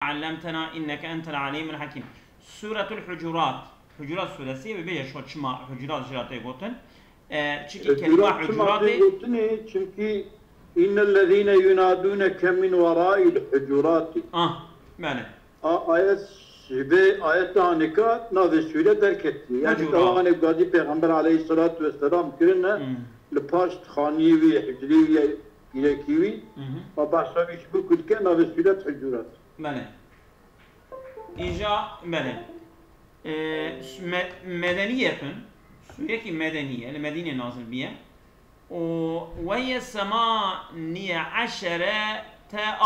علمتنا إنك أنت العليم الحكيم. سورة الحجرات حجرات ثلاثية ببيجي شو تشما حجرات جراتي قوتن تشكي كلمة حجرات çünkü innellezine yunadunke min vara'il hucurati. Yani. Ayet tanika navi sure derk etti. Yani davane gazi Peygamber aleyhissalatu vesselam kirine lepaşt khanivi hicriye ilekivi ve bahsaviş bu kulke navi sure hucurat. Yani. İnca yani. Medeniyetin sürekli medeniye, Medine nazil biye. وهي ثمانية عشرة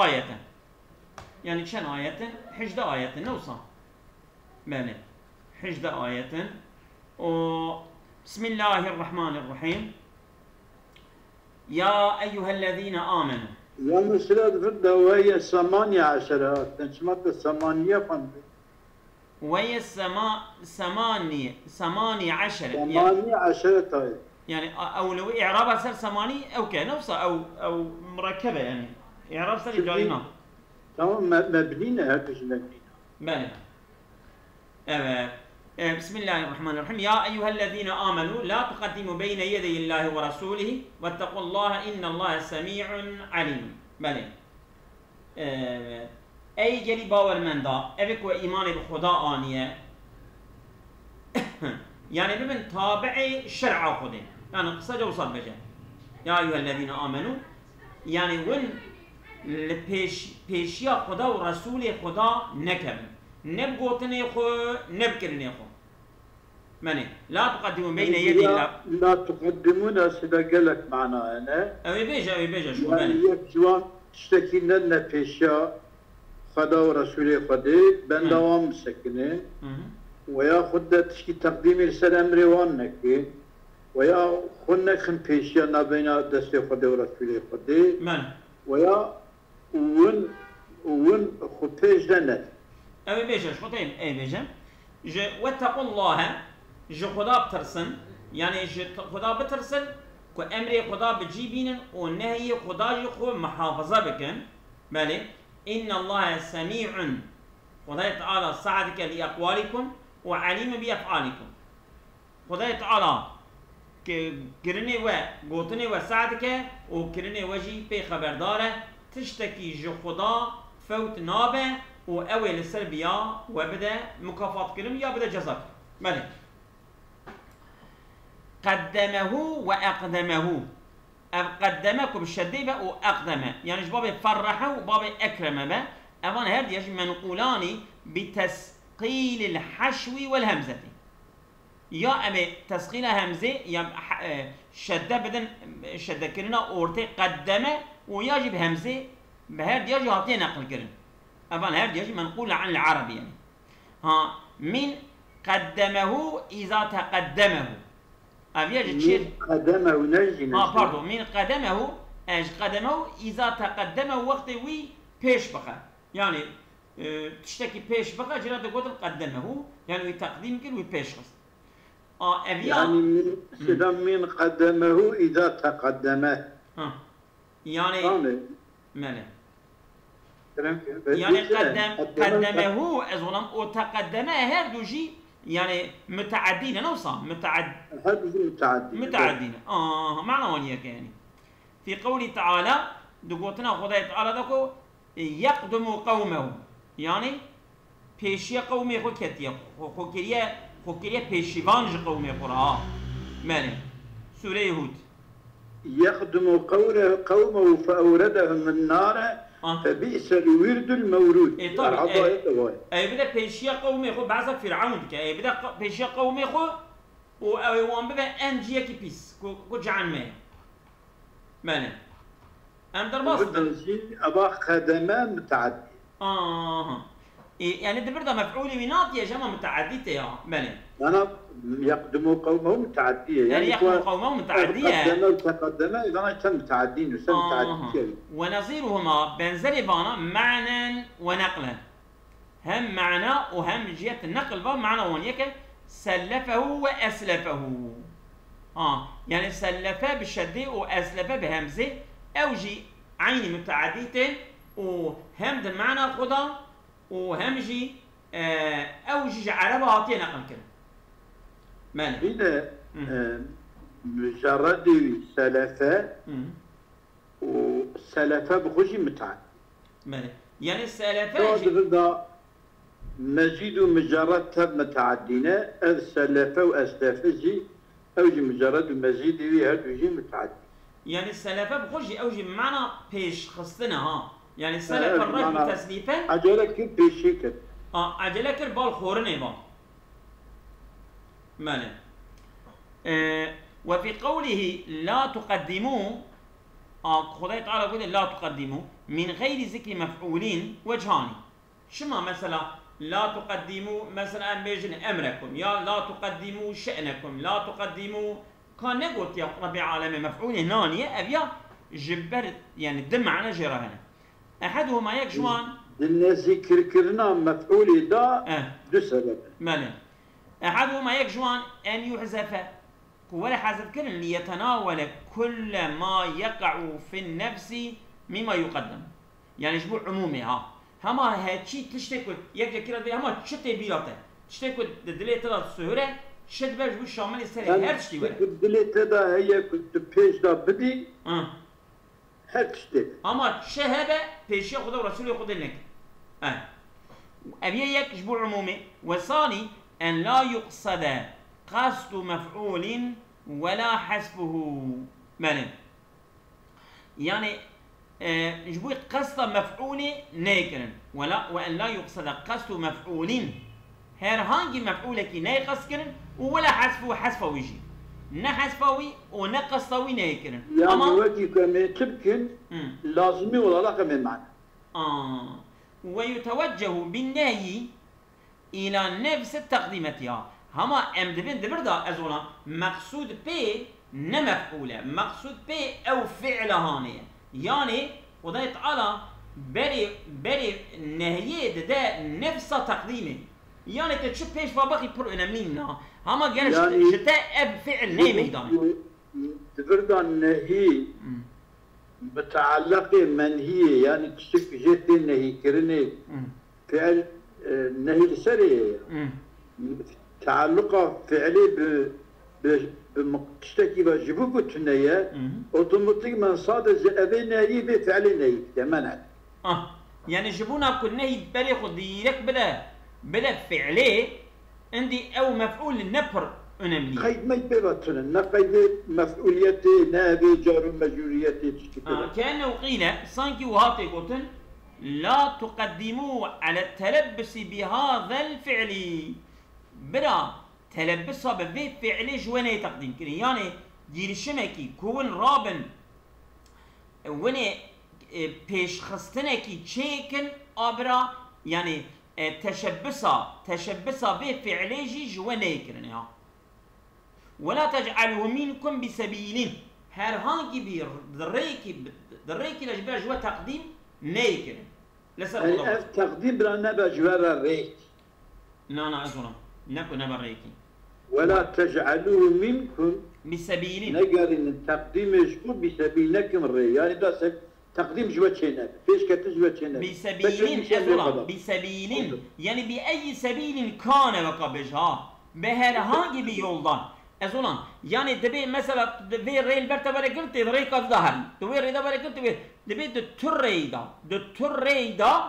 آية يعني كم آية؟ 11 آية نوصل بله 11 آية بسم الله الرحمن الرحيم يا أيها الذين آمنوا يا مسرد فرد وهي 18 تنشمت 8 فند وهي 18 آية يعني او لو اعرابها صار 8 او كنفسها او مركبه يعني اعراب صار جاينا تمام مبنينا هكذا مبنينا بله بسم الله الرحمن الرحيم يا ايها الذين امنوا لا تقدموا بين يدي الله ورسوله واتقوا الله ان الله سميع عليم بله اي جلي باور من دا ابك وايمان بخدا انيه يعني ببن تابعي شرع خده يعني قصة وصل بجا يا أيها الذين آمنوا يعني ون پیشیا خدا و رسول خدا نکبن نبگوتنی خو نبکرنی خو منه لا تقدموا بين يدي الله لا تقدمون سيدا قالك معنا أنا أوي بيجا شو منه جوان تشتكي لنا پیشیا خدا و رسول خدا بن دوام سكنه ويا خد تشكي تقديم السلام روانك ويا خنك خن بيشيا نابينا دستي خد ورسول خد من ويا ون خبيج لنا أبي بيجا شو طيب أي بيجا واتقوا الله خدا بترسن يعني خدا بترسن كأمر خدا بجيبين ونهي خدا يخو محافظة بكن مالي إن الله سميع خدا تعالى ساعدك لأقوالكم وعليم بأفعالكم خدا تعالى كرني و قوتني وساعدك وكرني وجي في خبرداره تشتكي جو خدا فوت نابه وأول السربيا وبدأ مكافات كرم يا بدأ جزاك مالك قدمه وأقدمه قدمكم بالشديبة وأقدمه يعني بابي فرحه وبابي أكرمه به أمان هاد يجي منقولاني بتسقيل الحشو والهمزة يا أمي تسقيل همزة يا شدة بدن شدة كرنا أورتي قدمه ويجب همزة بهاد يجي هاتين نقل كرن أمان هاد يجي منقول عن العربي يعني من قدمه إذا تقدمه من قدمه نجي باردو من قدمه قدمه إذا تقدمه وقت وي بيش بقى يعني تشتكي بيش بقى جرات قدر قدمه يعني تقديم كل وبيش خص يعني من قدمه إذا تقدمه يعني ماله يعني قدمه أظلم وتقدمه هذا جي يعني متعدين نوصل متعدين معنى ونيك يعني في قوله تعالى دقوتنا خدای تعالى دكو يقدم قومه يعني پیشی قومه خود کتیه خود کریه پیشیوانج قومه قرآن ماله سوره هود يقدم قومه فأوردهم النار فبئس الورد المورود اي بدا پیشی قومه خود بعضا فرعون که اي بدا پیشی قومه خود وان بدا انجیه کی پیس کو جعن ماله ام در باصد أبا خدمة متعدي يعني ده مفعول مناط يا جماعة متعدية يا بني أنا يقدم قومه متعدية يعني يقدم قومه متعدية تقدم إذا أنا كان متعدين وسن متعدية ونظيرهما بنزل بانا معنى ونقلا هم معنى وهم جهة النقل معنى ونيك سلفه وأسلفه يعني سلفه بالشدة وأسلفه بهمزة أو جي عين متعدية وهم ده المعنى خدا وهمجي اوجي عربه هاتين نقل كده مالي هنا مجرد سلفه وسلفه بخوجي متعد مالي يعني السلفه هذا مزيد مجرد متعدين السلفه واسلافه اوجي مجرد ومزيد هذا متعدي يعني السلفه بخوجي اوجي بمعنى بيش خصنا ها يعني السلفه الرجل تسليفا عجلك بيشيك عجلك بالخورني با مالي وفي قوله لا تقدموا خدای تعالى يقول لا تقدموا من غير ذكر مفعولين وجهان شما مثلا لا تقدموا مثلا بيجن امركم يا لا تقدموا شأنكم لا تقدموا كان نقول يا رب العالمين مفعول هنانية ابيا جبرت يعني دم على جرى هنا احدهما يكجوان ذكر كرنا مفعول دا دو سبب مالي احدهما يكجوان ان يحذف ولا حذف كرن ليتناول كل ما يقع في النفس مما يقدم يعني جبو عمومي ها هما هاتشي تشتكت يكجا كرا دي هما تشتي بيلاته تشتكت دلي تلا السهرة شد بجبو الشامل السري هرشتي ولا دلي تلا هي كنت بيش دا بدي هرشتي اما شهبة بيشي خدا ورسولي خدا لك أبي يكجبو عمومي وثاني أن لا يقصد قصد مفعول ولا حسبه مالن يعني جبوي قصد مفعول نيكرن وأن لا يقصد قصد مفعول هر هانجي مفعولك نيقص كرن ولا حسبه حسبه يجي نحسبوي ونقصوي نيكرن يعني وجه كما تبكن لازمي ولا رقم معنى ويتوجه بالنهي إلى نفس التقديمة هما امدبين دبردا ازولا مقصود بي نمفعوله مقصود بي او فعل هانيه يعني خدای تعالى بري نهيه ده نفس تقديمه يعني تشوف بيش فباقي برو انامينا هما قالش يعني جتا اب فعل ني ميدان دبردا النهي متعلق منهي يعني تشوف جت النهي كرني فعل النهي السري تعلقه فعلي بمقتشتكي بجبوكو تنية اوتوماتيك من صادز ابي نهي بفعل نهي تماما يعني جبونا كل نهي بالي خديرك بلا فعلي عندي او مفعول نبر انملي خيد ما يبيباتنا نقيد مفعوليتي نابي جار مجوريتي كانه قيل سانكي وهاتي قلتن لا تقدموا على التلبس بهذا الفعل برا تلبسها بفي فعل جواني تقديم كري يعني دير شمكي كون رابن وني بيش خستنكي تشيكن ابرا يعني تشبسها بفي فعل جواني كري ولا تجعلوا منكم بسبيل هر هانكي بير دريكي لجبا جوا تقديم نيكن لسه تقديم بلا نبا جوا ريك لا أزولا نكو نبا ريكي ولا تجعلوه منكم بسبيل نقارن تقديم يشكو بسبيلكم الري يعني ده تقديم جوا شينا فيش كتجوا شينا بسبيل أزولا بسبيل يعني بأي سبيل كان وقبجها بهر هانجي بيولدان أزولا يعني تبي مثلا تبي ريل برتا برا قلت ريك الظهر تبي ريدا برا قلت تبي دتريدا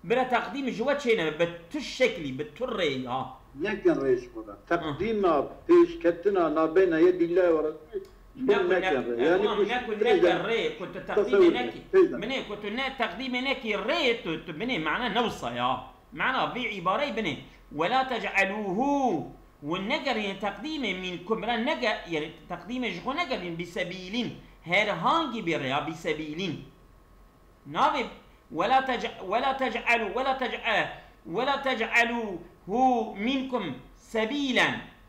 برا تقديم جوا شينا بتشكلي بتريدا لكن ريش خدا تقديم فيش كتنا نابين يد الله ورسوله نكن ري كنت تقديم نكي مني كنت تقديم نكي ري بني معناه نوصى يا معناه في عبارة بني ولا تجعلوه والنجر يعني تقديم من كبرى النجر يعني تقديم جغو نجر بسبيل هر هانجي بريا بسبيل نابي ولا تجعلوا هو منكم سبيلا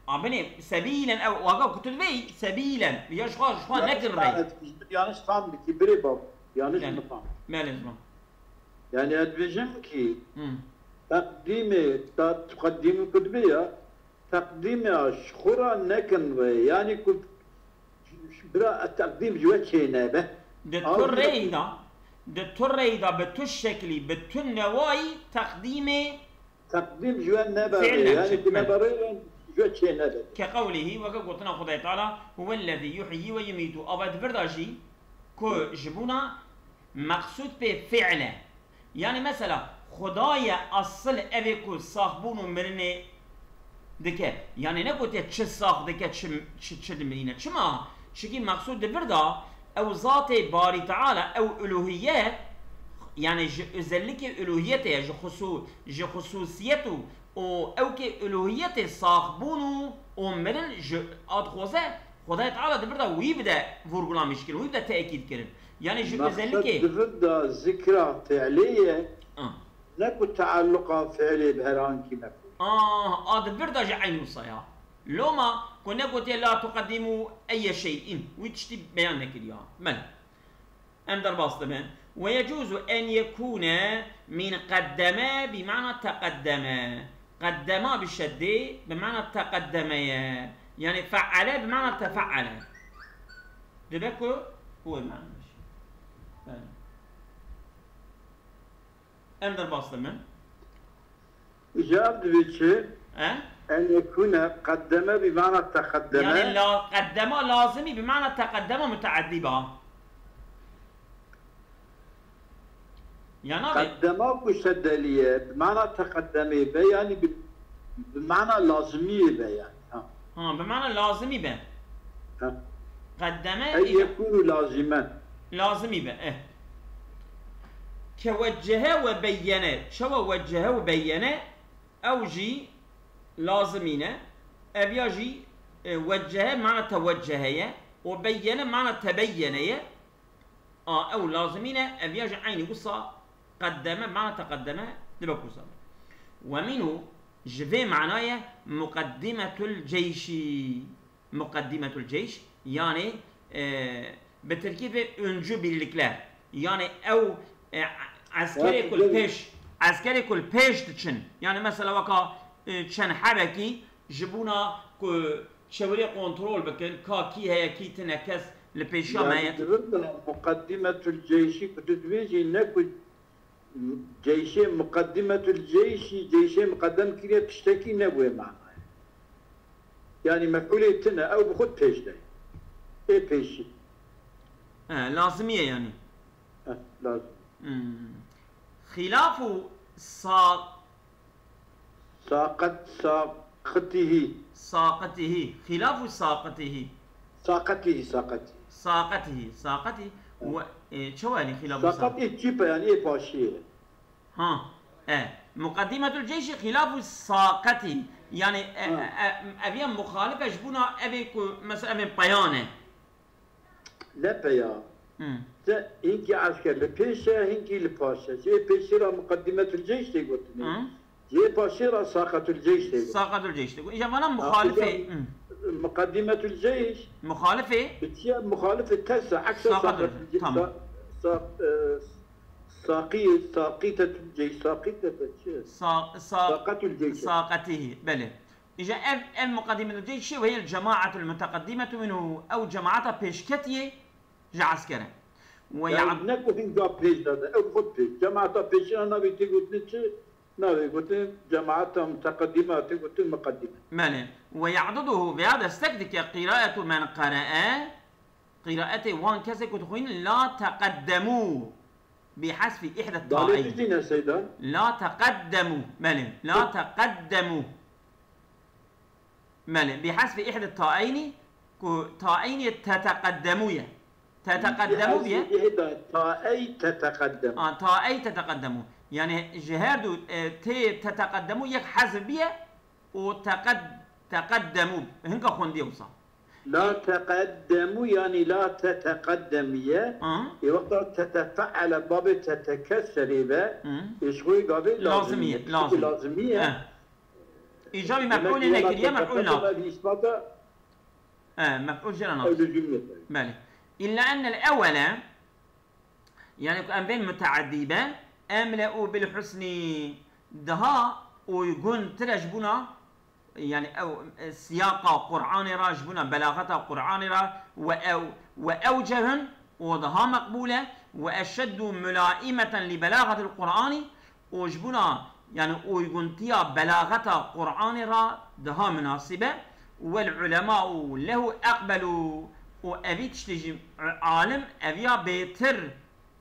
ابني سبيلا او واقع كنت بي سبيلا يا شخو نجر ري يعني فهم بكبري باب يعني نفهم ما لازم يعني ادفيجن كي تقديم كتبيه تقديم شخورا نكن يعني كنت برا التقديم جوا شينا به دتريدا دتريدا بتشكلي بتنواي تقديم جوان نبري يعني بنبري جو شيء نبري كقوله وكقولنا خدای تعالى هو الذي يحيي ويميت أبد برداشي كو جبونا مقصود بفعله يعني مثلا خدای اصل اوی کو صاحبون و مرنه دکه یعنی نگوته چه ساخت دکه چه دمرینه چما چکی مقصود بردا او ذات باری تعالی او الوهیت يعني özellik الوهیت جو خصوصیتو او که الوهیت صاحبونو و مرن ad خوزه خدای تعالی بردا وی بده vurgulamış کرد وی بده تأکید کرد يعني جو özellik بردا ذکر فعلیه نكو تعلقا فعلي بهران كي نكو هذا بردا جعين وصايا لوما كنا قلت لا تقدموا اي شيء ويتشتي بيان نكريا من اندر باصدمان ويجوز ان يكون من قدم بمعنى تقدم قدم بالشده بمعنى تقدم يعني فعل بمعنى تفعل دبكو هو المعنى اندر باصدمان جاب بيتشي أن يكون قدم بمعنى تقدم يعني لا قدم لازمي بمعنى تقدم متعدي با يعني قدم مشدلية بمعنى تقدمي به يعني بمعنى لازمي به يعني بمعنى لازمي به قدم أي يكون لازما لازمي به كوجهه وبينه شو وجهه وبينه او جي لازمينه ابيا جي وجهه معنى توجهه وبينه معنى تبينه او لازمينه ابيا جي عيني قصه قدم معنى تقدم دبكوسا ومنه جفي معناه مقدمة الجيش مقدمة الجيش يعني بتركيب انجو birlikler يعني او عسكري كل بيش عسكري كل بيش تشن يعني مثلا وكا تشن حركي جبونا كو شوري كنترول بكن كي هي كي تنكس لبيشا مايت مقدمة الجيش كتدويجي نكو جيش مقدمة الجيش جيش مقدم كريا تشتكي نبوي معنا يعني مفعولة تنا او بخد بيش ده ايه بيشي لازمية يعني لازم خلاف ساقته خلاف ساقته و شو يعني خلاف ساقته جيبه يعني ايه باشيه مقدمة الجيش خلاف ساقته يعني ابي مخالفة جبونا ابي مثلا ابي بيانه لا بيان هنكي عسكر لبيشة هنكي لباشا جي بيشيرا مقدمة الجيش تقول جي باشيرا ساقة الجيش تقول ساقة الجيش تقول إذا أنا مخالفة مقدمة الجيش مخالفة مخالفة تسع عكس ساقة الجيش ساقية الجيش ساقة الجيش ساقته بله إذا المقدمة الجيش وهي الجماعة المتقدمة منه أو جماعة بيشكتية عسكري ويعني نكو هين جاب بيج هذا او خد بيج جماعة بيج انا بيتي قلت لك ناوي قلت جماعة متقدمة قلت مقدمة ماله ويعضده بهذا استكدك قراءة من قرأ قراءته وان كذا كتخوين لا تقدموا بحذف احدى الطائين لا تقدموا ماله لا تقدموا ماله بحذف احدى الطائين طائين تتقدموا تتقدموا بها تاءي تتقدم تاءي تتقدموا يعني جهاد تتقدموا يك حذف بها تقدموا هنك خوندي وصا لا تقدموا يعني لا تتقدمية وقت تتفعل باب تتكسر به يشوي قابل لازمية لازمية إيجابي مفعول نكرية مفعول لا مفعول جل ناقص مالي إلا أن الأول يعني أن بين متعدبة أملأوا بالحسن دها ويقول ترجبنا يعني أو سياقة قرآن راجبنا بلاغة قرآن را وأوجه ودها مقبولة وأشد ملائمة لبلاغة القرآن وجبنا يعني ويقنتيا بلاغة القرآن را دها مناسبة والعلماء له أقبلوا وأبي تشتجي عالم أبيا بيتر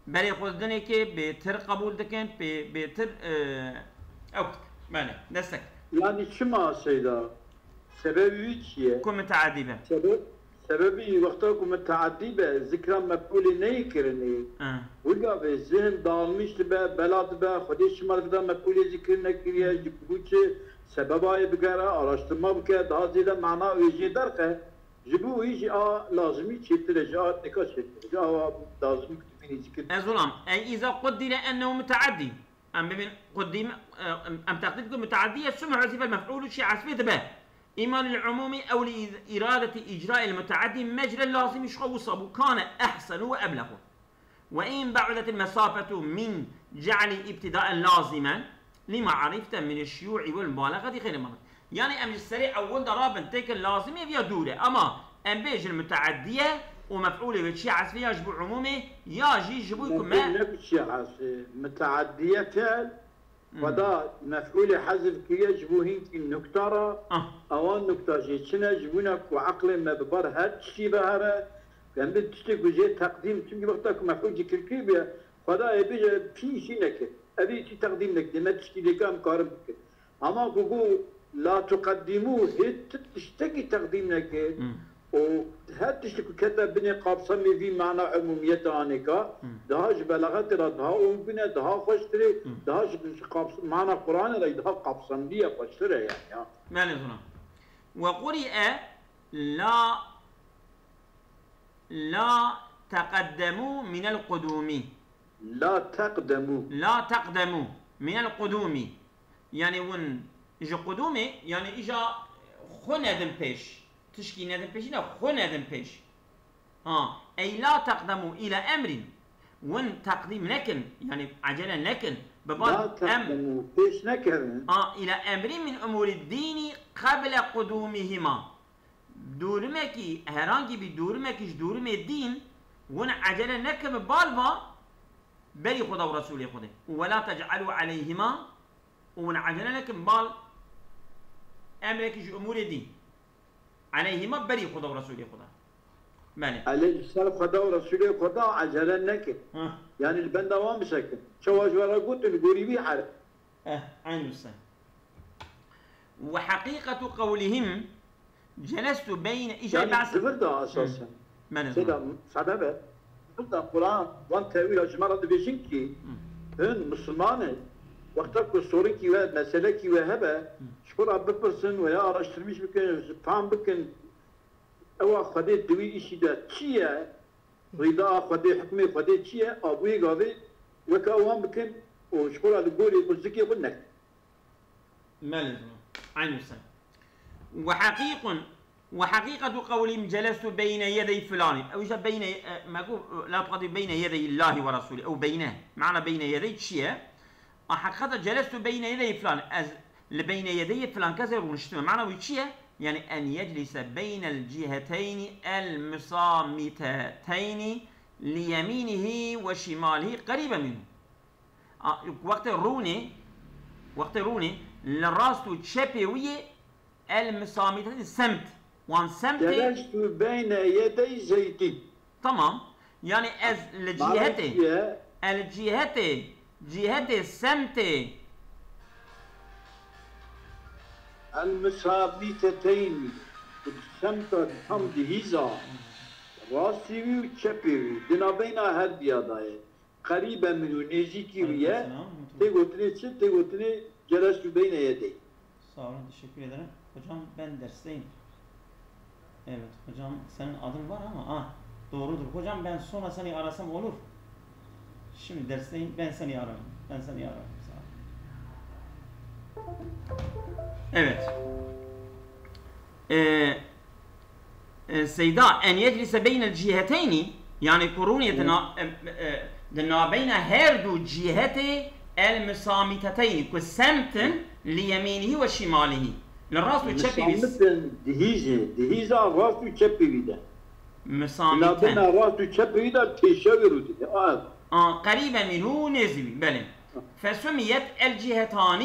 بري خودني كي بيتر قبول دكن بيتر أوكت ماله دستك يعني شما سيدا سببي شيء كم متعدبة سببي وقتها متعدبة ذكرى مقولة نيكرني وقا في ذهن دالمش تبا بلاد با خودي شمال كده مقولة ذكر نكريا جبوش سبباي بقرا araştırma بكا daha ziyade mana öğeci derken جبو يجي لازمي تشتري نكاش تشتري لازم تفيني ذكر أزولام أي إذا قدر أنه متعدي أم بمن قدم أم تقديركم متعدية ثم حذف المفعول شيء عسفيت به إما للعموم أو لإرادة إجراء المتعدي مجرى اللازم يشخصه كان أحسن وأبلغ وإن بعدت المسافة من جعل ابتداء لازما لما عرفت من الشيوع والمبالغة غير مرة يعني أم السريع أول ضرابا تيكن لازم يبيا دورة أما أم بيج المتعدية ومفعولة بشيء عسفية يجبو عمومي ياجي يجبو يكون ما نفس عسفية متعدية ودا مفعول حذف كي يجبو هيك النكتة أوان نكتة جيتشنا جبونك وعقل ما ببر هاد شي بهذا كان بتشتكي وجه تقديم تيجي وقتك مفعول ذكر كيبيا ودا يبي في شيء نك أبي شيء تقديم لك ما تشتكي لك أم كارم بك أما كوكو لا تقدموه هيت تشتكي تقديم لك وهاد تشتكي كذا بني قابصمي في معنى عمومية عنك دهاش بلاغات ردها وبنا دها خوشتري دهاش قابص معنى قرآن لا دها قابصمية خوشتري يعني ما لزنا وقرئ لا تقدموا من القدوم لا تقدموا من القدوم يعني ون إجا قدومي يعني إجا خو ندم بيش تشكي ندم بيش لا خو ندم بيش أي لا تقدموا إلى أمر ون تقديم نكن يعني عجلة نكن لا تقدموا بيش نكن إلى أمر من أمور الدين قبل قدومهما دورمكي هرانجي بدورمكيش دورم الدين ون عجلة نكن بالبا بري خدا ورسولي خدا ولا تجعلوا عليهما ون عجلة نكن بال أمركيش أمور الدين عليهما بري خدا ورسولي خدا مالي عليه السلام خدا ورسولي خدا عجلة نكن يعني البندا وام سكن شواج ورا قلت نقولي بي حرف عين السلام وحقيقة قولهم جلست بين يعني زبردا أساسا سيدا سببه زبردا القرآن وان تأويل أجمال بيجنكي هن مسلمانه وقتك الصوريكي ومسألكي وهبه شكرا ببرسن ويا أرشترميش بكن فهم بكن أو خدي دوي إشي دا تشيه رضا خدي حكمي خدي تشيه أبوي قاضي وكاوان بكن وشكرا لقولي قلزكي قلنك مالذ عين السلام وحقيقة قولهم جلست بين يدي فلان أو إذا بين ما أقول لا تقدم بين يدي الله ورسوله أو بينه معنى بين يدي شيء حقيقة جلست بين يدي فلان بين يدي فلان كذا ونشتمه معنى وشيء يعني أن يجلس بين الجهتين المصامتتين ليمينه وشماله قريبا منه وقت روني للراس تشبه ويه المصامتة السمت وان سمت جلست بين يدي زيد تمام يعني از جهة السمت المصامتتين السمت هم دهيزا راسي وشبه دنا بين هاد بياداي قريبا منه نزيكي وياه تقولتني جلست بين يدي sağ olun, teşekkür ederim. Hocam ben dersteyim. Evet hocam senin adın var ama doğrudur. Hocam ben sonra seni arasam olur. Şimdi dersteyim ben seni ararım. Sağ olun. Evet. Seyda en yeclise beynel ciheteyni yani kuruniyetena beyne her du ciheti el müsamiteteyni ku semtin ليمينه وشماله للراس والشبي بس دهيزة راس والشبي بيدا مسامتين لا راس والشبي بيدا تشاوروا قريبة منه نزوي بله فسميت الجهتان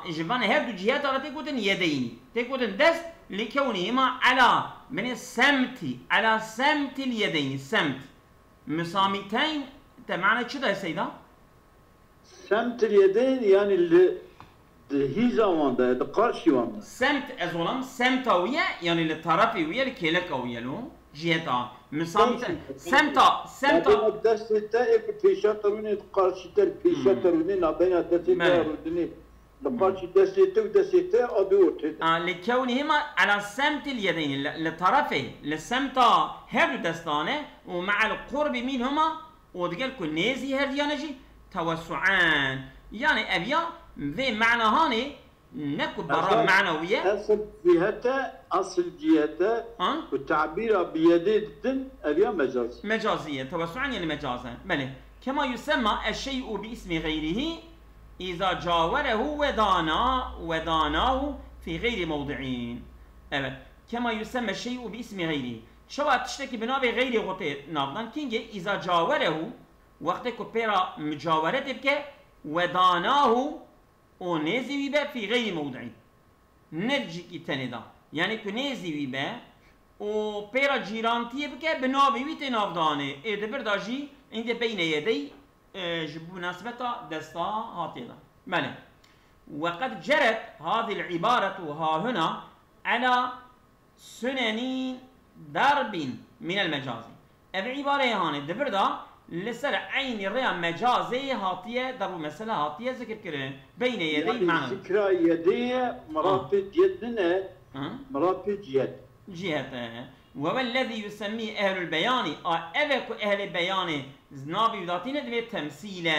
جبان هردو جهات على تكوتن يدين تكوتن دست لكونهما على من السمت على سمت اليدين السمت مسامتين معنى شو ده يا سيدة؟ سمت اليدين يعني اللي هيزا واندا دقارشي واندا سمت أزولم سمتوية يعني الطرفية الكيلكوية لو جهتا مسامتين سمتا دست تايك بيشاتروني دقارشي تل بيشاتروني نابينا دست رودني دقارشي دست ودست أدور لكونهما على سمت اليدين لطرفي للسمتا هردو دستانه ومع القرب منهما ودقل كل نيزي هرديانجي توسعان يعني أبيا ذي معنى هاني نكو برا معنوية أصل جهته أصل جهته والتعبير بيدي الدن أبيا مجاز مجازية توسعا يعني مجازا بله كما يسمى الشيء باسم غيره إذا جاوره وداناه في غير موضعين كما يسمى الشيء باسم غيره شو تشتكي بنابي غير غطي نافدان كينجي إذا جاوره وقت كبيرا مجاورة تبكي وداناه ونزي ويبا في غير موضعين نرجي كي تندا يعني كنزي ويبا و بيرا جيرانتي بكي بنابي ويتي نافداني إذا برداجي عند بين يدي جبو مناسبة دستا هاتيدا ماله وقد جرت هذه العبارة ها هنا على سنن ضرب من المجاز العبارة هاني دبردا لسر عين الريا مجازي هاتية ضرب مسألة هاتية ذكر كرين بين يدي يعني معنى ذكرى يدي مرافق يدنا مرافق يد جهة وهو الذي يسميه أهل البيان أبك أهل البيان نابي ذاتين دبي تمثيلا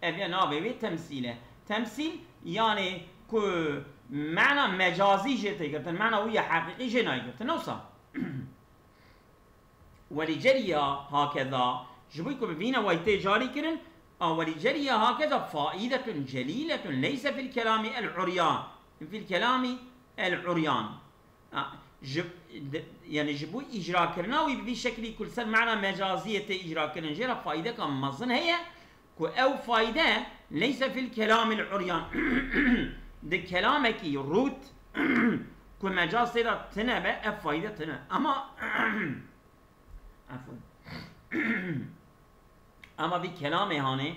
أبي نابي تمثيلا تمثيل يعني كو معنى مجازي جتي قلتن معنى ويا حقيقي جناي قلتن نوصا ولجريها هكذا جبويكم بفينا ويتي جاري كرن ولجريها هكذا فائدة جليلة ليس في الكلام العريان في الكلام العريان يعني جبوي إجراء كرناوي بشكل كل سر معنى مجازية إجراء كرن جرى فائدة كم مظن هي أو فائدة ليس في الكلام العريان ده كلامك روت كو مجاز سيدا تنبه فائدة تنبه أما عفوا اما في كلامي هاني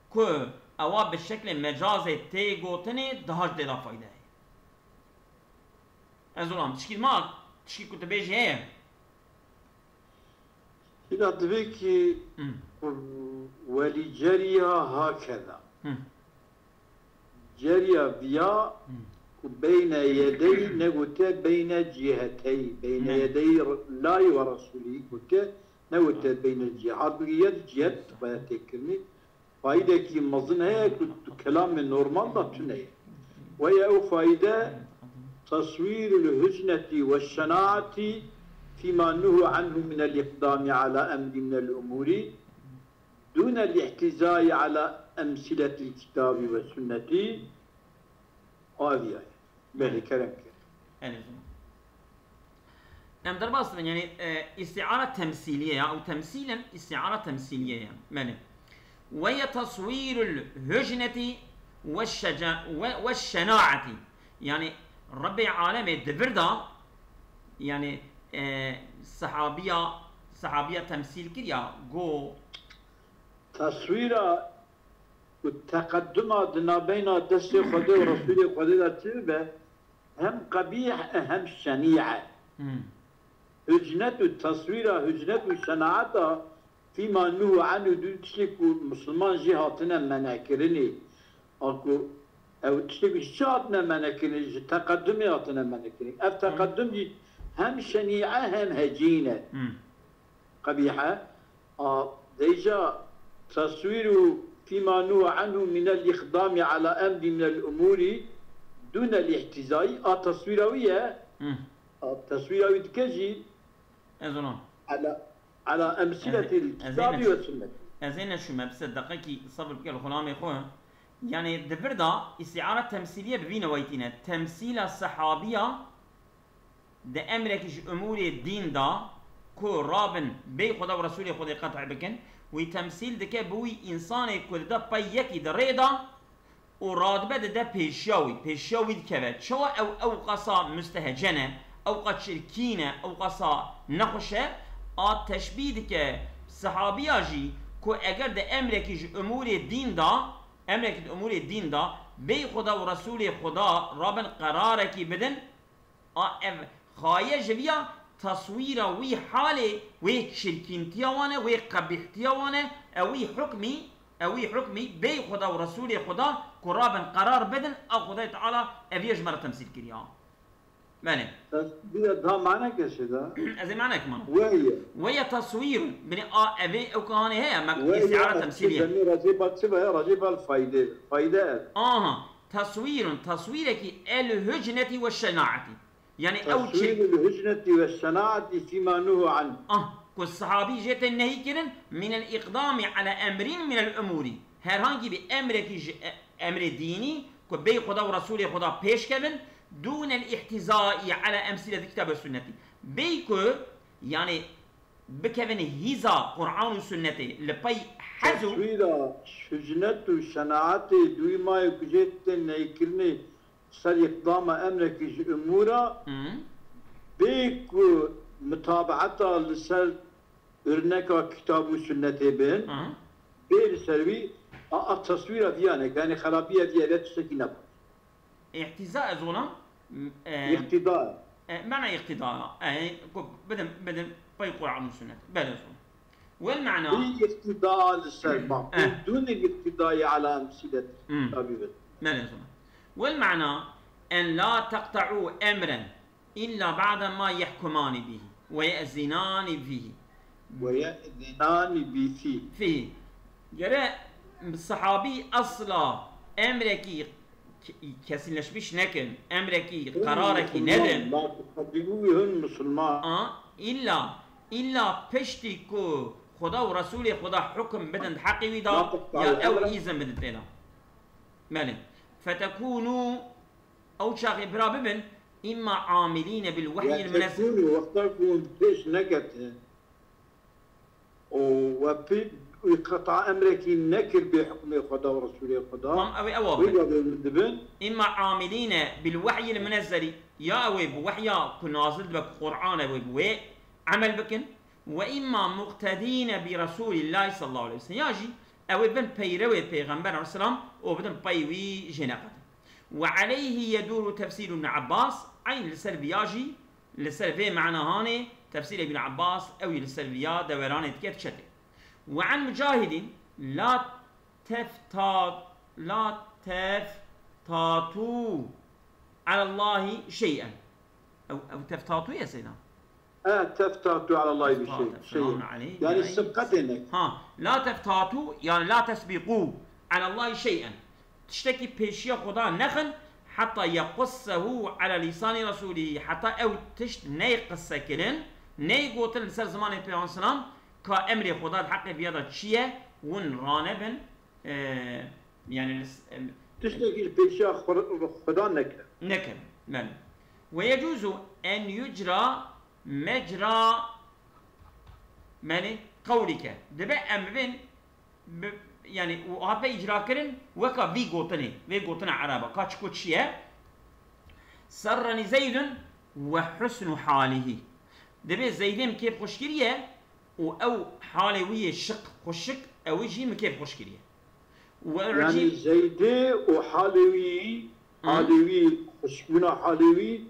كو اواب بالشكل مجازي تي قوتني دهاج دي دا فايدة هي ازولام تشكيل ما تشكيل كنت بيجي هي إذا تبيكي ولجريها هكذا جريا بيا بين يدي نقوتي بين جهتي بين يدي الله ورسوله قلت نوت بين الجهات بقيت جهات بتكلمي فايدة كي مظن هي كلام نورمال ده تنيه وهي فايدة تصوير الهجنة والشناعة فيما نهى عنه من الإقدام على أمر من الأمور دون الاحتزاء على أمثلة الكتاب والسنة هذه بهي كلام كده نعم درباس يعني استعارة تمثيلية أو تمثيلا استعارة تمثيلية يعني ماله وهي تصوير الهجنة والشناعة يعني ربي عالمي دبردا يعني صحابية تمثيل كريا جو تصوير والتقدم دنا بين دست خدا ورسول خدا تبه هم قبيح هم شنيعة هجنة التصوير هجنة الشناعة فيما نهى عنه دون تشتكو مسلمان جهاتنا مناكرني أكو أو تشتكو شاتنا مناكرني تقدمياتنا مناكرني التقدم دي هم شنيعة هم هجينة قبيحة ديجا تصوير فيما نهى عنه من الإقدام على أمر من الأمور دون الاحتزاء تصويروية التصوير تكجي على أمثلة الكتاب والسنة. أزين شو ما بصدقك صبر بك الغلام يخوه يعني دبردا استعارة تمثيلية ببينا ويتينا تمثيل الصحابية ده أمرك أمور الدين دا كو رابن بي خدا ورسول خدا قطع بكن وتمثيل دكه بوي انسان كل ده بيكي دريدا وراتبه ده بيشاوي دكه شو او قصا مستهجنه او قد شركينه او قصا نخشه تشبيه دكه صحابياجي كو اگر ده امرك امور الدين دا بي خدا ورسول خدا رابن قرارك بدن خايه جويا تصوير وي حاله وي شركينتيا وانا وي قبيحتيا وانا اوي حكمي بي خدا ورسول خدا كو رابن قرار بدن او خدا تعالى ابيج مره تمثيل كريا مالك ده معنى كشدا ازي معنى كمان وهي تصوير من ابي او كان هي استعاره تمثيليه رجيب الفايده تصويرك الهجنه والشناعه يعني او تصوير الهجنه والشناعه فيما نهى عنه والصحابي جت النهي كرن من الاقدام على امر من الامور هرهانجي بامرك امر ديني كبي خدا ورسول خدا بيش كبن دون الاحتزاء على امثله الكتاب والسنه بيكو يعني بكبن هيزا قران وسنه لبي حزو تصوير هجنه وشناعه دوي ما يجت نيكرني صار اقدام امرك امورا بيكو متابعتها لسر ارنكا كتاب وسنه بين بين سروي التصوير ديانه يعني خرابيه ديالات سكينه احتزاء زونا اقتداء معنى اقتداء بدن بيقول عن السنه بلا زونا والمعنى اقتداء للسلبة دون الاقتداء على امثله طبيبه بلا زونا والمعنى ان لا تقطعوا امرا الا بعد ما يحكمان به ويأذنان فيه جرى الصحابي اصلا امركي كسي نشبيش نكن امركي قرارك ندن لا تقدموهن مسلمان الا پشتی کو خدا و رسول خدا حكم بدن حقي ودا يا او ايزن بدن تيلا مالي فتكونوا او شاغي براببن اما عاملين بالوحي المنزل وقتكم بيش نكت وقطع امرك نكر بحكم خدا ورسول خدا اما عاملين بالوحي المنزل يا اوي بوحيا كنازل بك قران اوي عمل بكن واما مقتدين برسول الله صلى الله عليه وسلم ياجي اوي بن بيروي پیغمبر عليه السلام وبدن بيوي جنقه وعليه يدور تفسير ابن عباس عين لسلبياجي لسلبي معنى هاني تفسير ابن عباس او لسلبيا دوران تكت شتى وعن مجاهد لا تفتاتوا على الله شيئا او تفتاتوا يا سيدنا تفتاتوا على الله بشيء يعني سبقتنك لا تفتاتوا يعني لا تسبقوا على الله شيئا تشتكي بيشيا خدا نخن حتى يقصه على لسان رسوله حتى او تشت نيقصه كلن نيقوتل سر زمان البيغمبر سلام كأمر خدا الحق في هذا الشيء ون رانبن يعني تشتكي بيشيا خدا نكر من ويجوز ان يجرى مجرى من قولك دبا ام بين يعني وهذا اجرا كرن وكا في غوتني عربه كاتشكوتشيه سرني زيد وحسن حاله دبي زيدم كيف خوشكريه او حالي ويا شق خوشك او يجي كيف خوشكريه يعني زيد وحالوي حالوي خوشكنا حالوي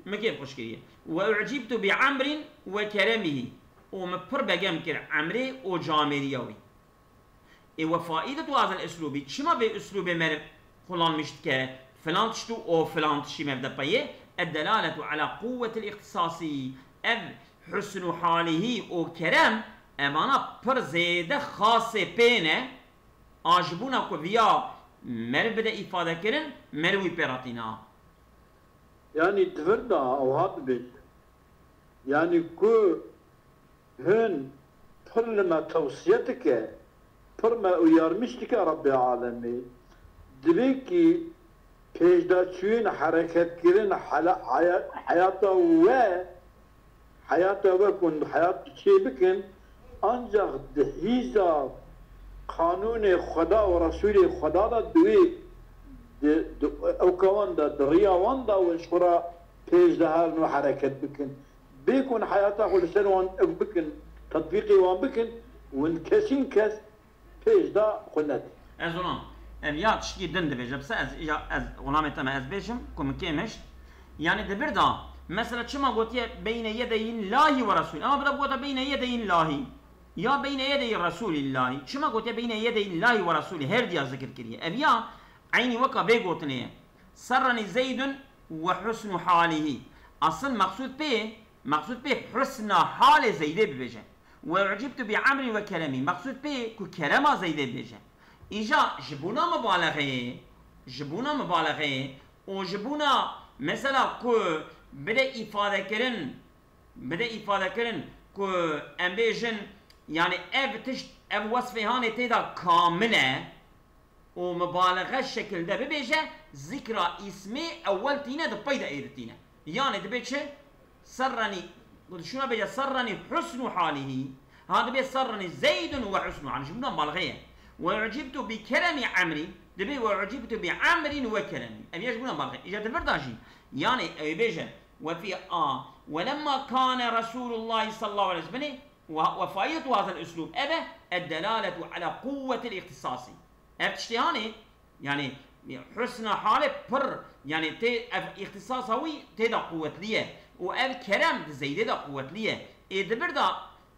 مكيف خوشكريه واعجبت بعمر وكرمه ومبر بقام كر عمري وجامريوي وفائدة هذا الاسلوب شما باسلوب مرب فلان مشتكى فلان تشتو او فلان تشي مبدا بايه الدلالة على قوة الاختصاص حسن حاله او كرم امانا پر زيده خاص بينه عجبونا كو فيا مرب بدا افادة كرن مروي بيراتينا يعني تفردا او هاد بيت يعني كو هن كل توصيتك فرما uyarmıştık Rabbi alemi. Demek ki pejdaçın hareketlerin hayata ve kun hayat şey bikin ancak hiza kanun Xuda ve Resulü Xuda da duy o kavanda diriyavan da ve şura pejdahar nu hareket bikin bikun hayata kul sen wan bikin tatbiki wan bikin ve kesin kes pejda kunet. Ez olam ya tişkî din dibêje bise ez olamê te me ez bêjim ku min kêmiş yani dibir da mesela çima gotiye beyne yedeyin lahi ve rasul ama bira gota beyne yedeyin lahi ya beyne yedeyin rasulillahi çima gotiye beyne yedeyin lahi ve rasulü her diya zikir kiriye ev ya aynı vaka bê gotiniye sarrani zeydun ve husnu halihi asıl maksud pê husna hale zeyde bibêje ve ucibtu bi amri ve keremi maksud pê ku kerema zeyde bibêje İja jibuna mübalağayı o jibuna mesela ku bide ifade kirin ku embejin yani ev vasfihane teyda kamile o mübalağa şekilde bibeje zikra ismi evvel tine de payda eritine yani de beçe sarrani şuna beje sarrani husnu halihi hadi be sarrani zeydun ve husnu yani jibuna mübalağayı وعجبت بكرم عمري دبي وعجبت بعمر وكرمي أبي يجبون باقي إجابة البرداشي يعني أبي بيجن وفي ولما كان رسول الله صلى الله عليه وسلم وفائدة هذا الأسلوب أبا الدلالة على قوة الاختصاص أبتشتهاني يعني حسن حالة بر يعني تي اختصاص هوي تدا قوة ليه وأب كرم زيد دا قوة ليه إدبردا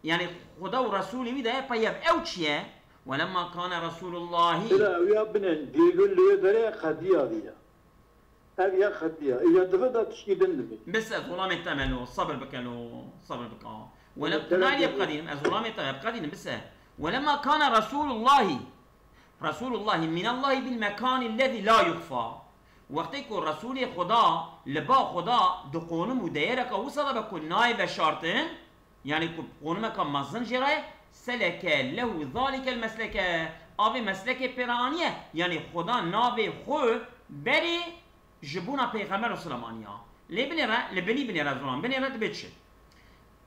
يعني خدا ورسولي ويدا يبايب أوتشيه ولما كان رسول الله لا يا ابنن بيقول لي دري خديه دي هي خديه اذا تفضل تشكيدن بس ظلام التملو صبر بكلو صبر بك ولم تنال يبقى دين ظلام يبقى دين بس ولما كان رسول الله من الله بالمكان الذي لا يخفى وقت يكون رسول خدا لبا خدا دقون مديرك وصل بكل نائب شرطين يعني قونمك مزن جراي سلك له ذلك المسلك أبي مسلك برانية يعني خدا نابي خو بري جبونا پیغمبر سلمانيا لبني بنيرا زلام بنيرا تبتش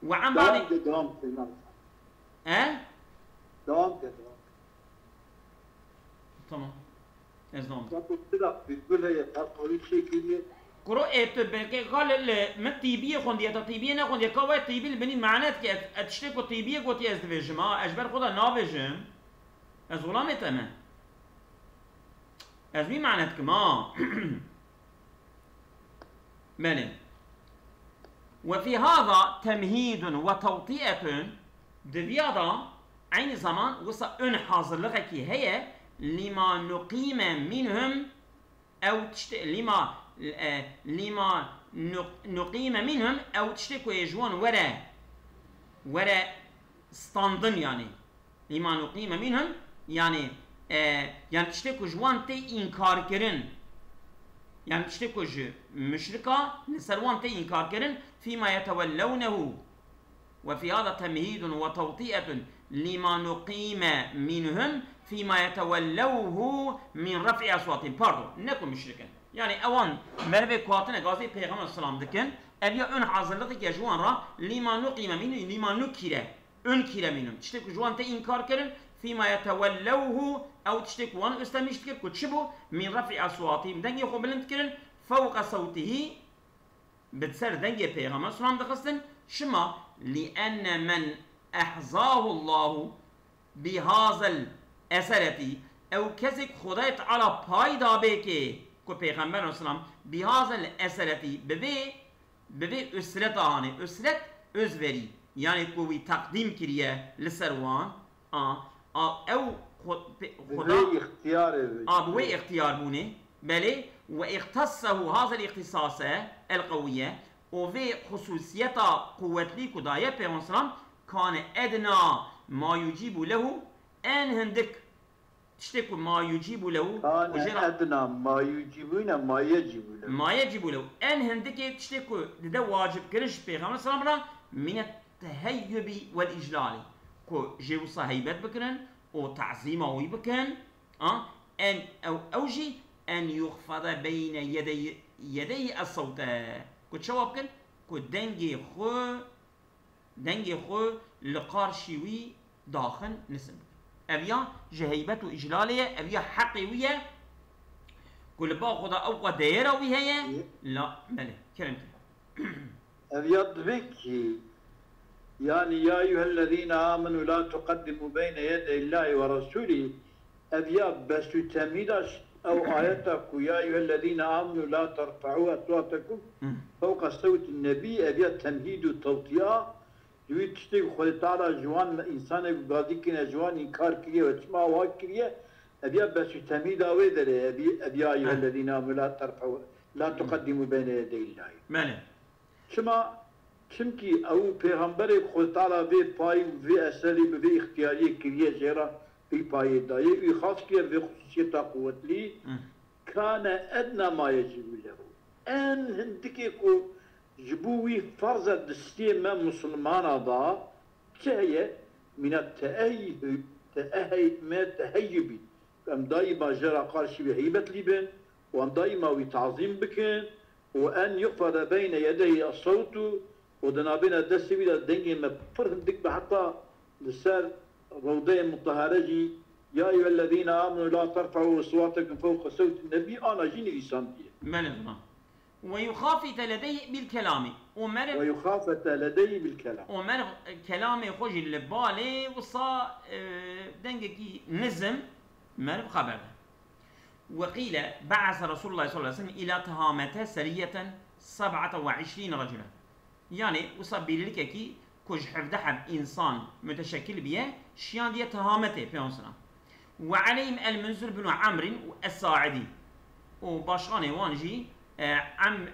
وعن بعد دوام تمام ازدام بتقول هي تقولي شيء كده كرو بك قال من طيبيه خونديه طيبيه نه خونديه كوا طيبي البني معنات كي اتشتكو طيبيه قوتي از ديجما اجبر خدا نافجم از غلامه تمام از مي معنات كما بله وفي هذا تمهيد وتوطئه دفيادا عين زمان وصا ان حاضر لك هي لما نقيم منهم او لما نقيم منهم او تشتكوا يجوان ورا ستاندن يعني لما نقيم منهم يعني يعني تشتكوا جوان تي انكار كرن يعني تشتكوا مشركة لسروان تي انكار كرن فيما يتولونه وفي هذا تمهيد وتوطئة لما نقيم منهم فيما يتولوه من رفع اصواتهم باردون نكون مشركا يعني اوان مربي كواتنا غازي پیغمبر السلام دكن ابيا ان حاضرlık ya جوان را لما نقيم منه لما نكر انكر منهم تشتكو جوان تي انكار كرن فيما يتولوه او تشتكو وان استمشتكر كتشبو من رفع اصواتهم دنگي خو بلند كرن فوق صوته بتسر دنگي پیغمبر السلام دخستن شما لان من احظاه الله بهذا الاثرتي او كزك خدای تعالی پایدا بکه کو پیغمبر اسلام بهذا الاثرتي ببي اسرتانه اسرت özveri yani kovi takdim kiriye لسروان او خدا بوي اختيار بونه بله واختصه هذا الاختصاص القويه وفي خصوصية قوتلي كداية پیغمبر اسلام كان ادنى ما يجيب له ان هندك تشتكوا ما يجيب له كان ادنى ما يجيبون ما يجيب له ان هندك تشتكوا ده واجب كرش پیغمبر اسلام من التهيب والاجلال كو جيوصا هيبت بكرن او تعظيمه ويبكن ان او اوجي ان يخفض بين يدي الصوت كو تشواب كن كو دنجي خو لقار شوي داخل نسب أبيا جهيبة إجلالية أبيا حقيوية كل با خدا أوقا دايرة وهي لا ملي كلمتي أبيا ضبكي يعني يا أيها الذين آمنوا لا تقدموا بين يدي الله ورسوله أبيا بس تميدش أو آياتك يا أيها الذين آمنوا لا ترفعوا أصواتكم فوق صوت النبي أبيا تمهيد وتوطية جوي تشتي خود تعالى جوان إنسان قاضي كنا جوان إنكار كريه وتسمع واق كريه أبيا بس تمهيد أويدره أبيا أيها الذين آمنوا لا ترفعوا لا تقدموا بين يدي الله ماله شما چونکی او پیغمبر خود تعالی به پای و اثری به اختیاری کریه جرا به پای دایی ای خاص که به خصوصیت قوت لی کان ادنى ما يجب له ان هندکی کو جبوی فرض دستی ما مسلمان دا چه من التأهيب ام دایی با جرا قارشی به هیبت لیبن و ام دایی ما وی تعظیم بکن وان يخفض بين يديه الصوت ودنابنا دسي بلا دنجي ما فرهم دك حتى لسان روضية مطهرجي يا أيها الذين آمنوا لا ترفعوا أصواتكم فوق صوت النبي أنا جيني لسانتي ملغنا ويخافت لديه بالكلام ويخافت لديه بالكلام ومرغ كلام يخرج اللبالي وصا دنجي نزم مرغ خبر وقيل بعث رسول الله صلى الله عليه وسلم إلى تهامته سرية 27 رجلا يعني وصاب بيلك كي كوج حفدحب إنسان متشكل بيه شيان دي تهامته في أنسنا وعليهم المنذر بن عمرو الساعدي وباشغاني وانجي عمرو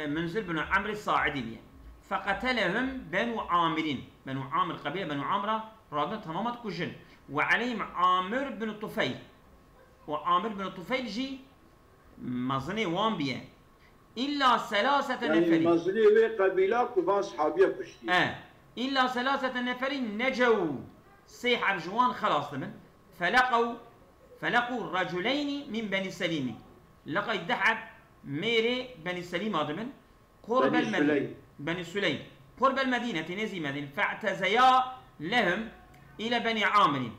منذر بن عمرو الساعدي بيه فقتلهم بنو عامر قبيلة بنو عامرة رادنا تمامات كوجن وعليهم عامر بن الطفيل وعامر بن الطفيل جي مظني وان بيه إلا 3 يعني نفر مظني قبيلة كفان صحابية كشتي إلا 3 نفر نجوا صيح الجوان خلاص من فلقوا رجلين من بني سليم لقى يدحب ميري بني سليم هذا قرب المدينة بني سليم قرب المدينة نزي مدينة فاعتزيا لهم إلى بني عامر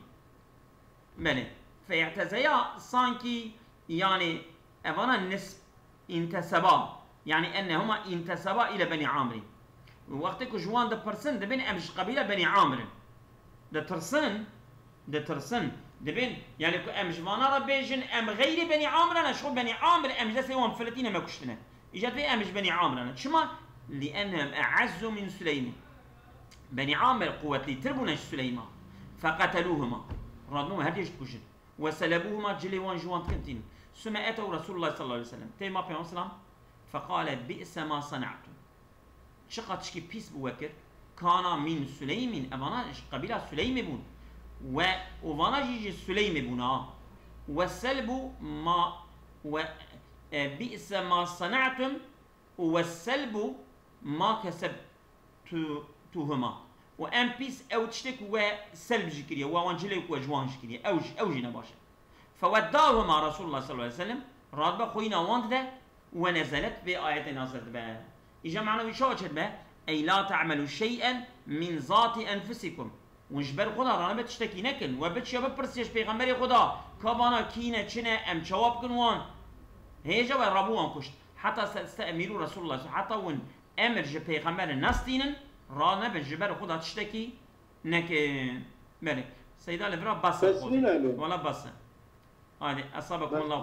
بني فاعتزيا صانكي يعني أظن النسب انتسبا يعني أنهما انتسبا إلى بني عامر وقتك جوان ده برسن ده بين أمش قبيلة بني عامر ده ترسن ده بين يعني أمش فانا ربيجن أم غير بني عامر أنا شو بني عامر أمش ده سيوان فلتين ما كشتنا إجت في أمش بني عامر أنا شما لأنهم أعزوا من سليمان بني عامر قوة لي تربونش سليمان فقتلوهما رادنوهم هديش كشن وسلبوهما جليوان جوان كنتين ثم أتوا رسول الله صلى الله عليه وسلم تيما في وسلم فقال بئس ما صنعتم شقت شكي بيس بوكر كان من سليم أبانا قبيلة سليم بون وفانا جيجي سليم بونا والسلب ما بئس ما صنعتم والسلب ما كسبتهما وأم بيس أو تشتك وسلب جكريا وانجليك وجوان جكريا أو جينا باشا فوداهما رسول الله صلى الله عليه وسلم راد خوينا وانده ونزلت بآية نازلت بها إجا معنا ويشوشت بها أي لا تعملوا شيئا من ذات أنفسكم ونجبر خدا رانا بتشتكي نكن وبتشي ببرسيش بيغمبري خدا كابانا كينا چنا أم شواب كنوان هيجا ورابوان كشت حتى استأمروا رسول الله حتى ون أمر جي بيغمبر نستينن رانا بنجبر خدا تشتكي نكن ملك سيدا لفرا بس ولا بس هذه أصابكم الله خير.